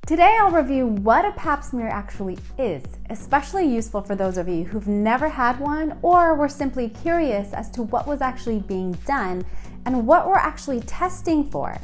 Today I'll review what a pap smear actually is, especially useful for those of you who've never had one or were simply curious as to what was actually being done and what we're actually testing for.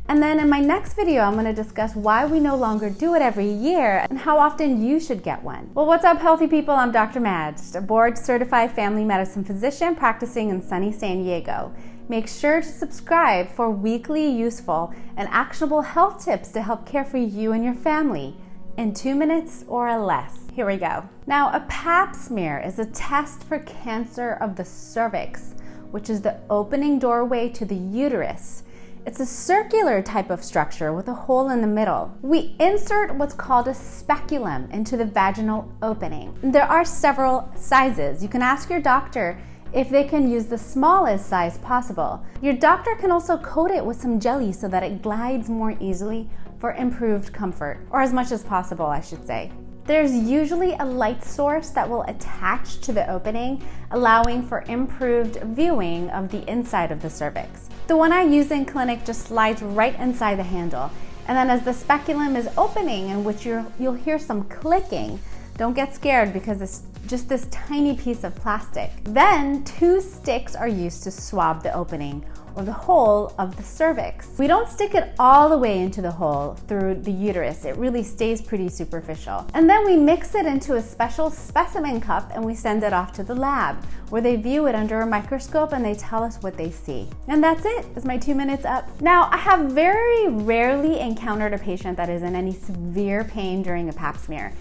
And then in my next video, I'm going to discuss why we no longer do it every year and how often you should get one. Well, what's up, healthy people? I'm Dr. Majd, a board-certified family medicine physician practicing in sunny San Diego. Make sure to subscribe for weekly, useful, and actionable health tips to help care for you and your family in 2 minutes or less. Here we go. Now, a pap smear is a test for cancer of the cervix, which is the opening doorway to the uterus. It's a circular type of structure with a hole in the middle. We insert what's called a speculum into the vaginal opening. There are several sizes. You can ask your doctor if they can use the smallest size possible. Your doctor can also coat it with some jelly so that it glides more easily for improved comfort, or as much as possible, I should say. There's usually a light source that will attach to the opening, allowing for improved viewing of the inside of the cervix. The one I use in clinic just slides right inside the handle, and then as the speculum is opening, in which you'll hear some clicking, don't get scared because it's just this tiny piece of plastic. Then 2 sticks are used to swab the opening or the hole of the cervix. We don't stick it all the way into the hole through the uterus. It really stays pretty superficial. And then we mix it into a special specimen cup and we send it off to the lab where they view it under a microscope and they tell us what they see. And that's it. Is my 2 minutes up? Now, I have very rarely encountered a patient that is in any severe pain during a pap smear.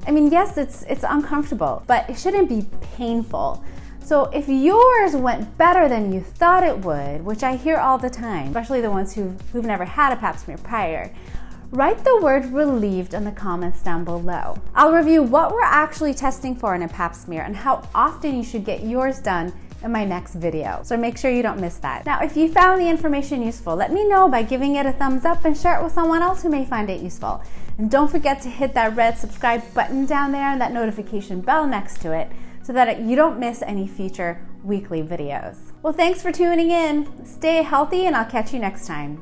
I mean, yes, it's uncomfortable, but it shouldn't be painful. So if yours went better than you thought it would, which I hear all the time, especially the ones who've never had a pap smear prior, write the word relieved in the comments down below. I'll review what we're actually testing for in a pap smear and how often you should get yours done in my next video. So make sure you don't miss that. Now, if you found the information useful, let me know by giving it a thumbs up and share it with someone else who may find it useful. And don't forget to hit that red subscribe button down there and that notification bell next to it so that you don't miss any future weekly videos. Well, thanks for tuning in. Stay healthy and I'll catch you next time.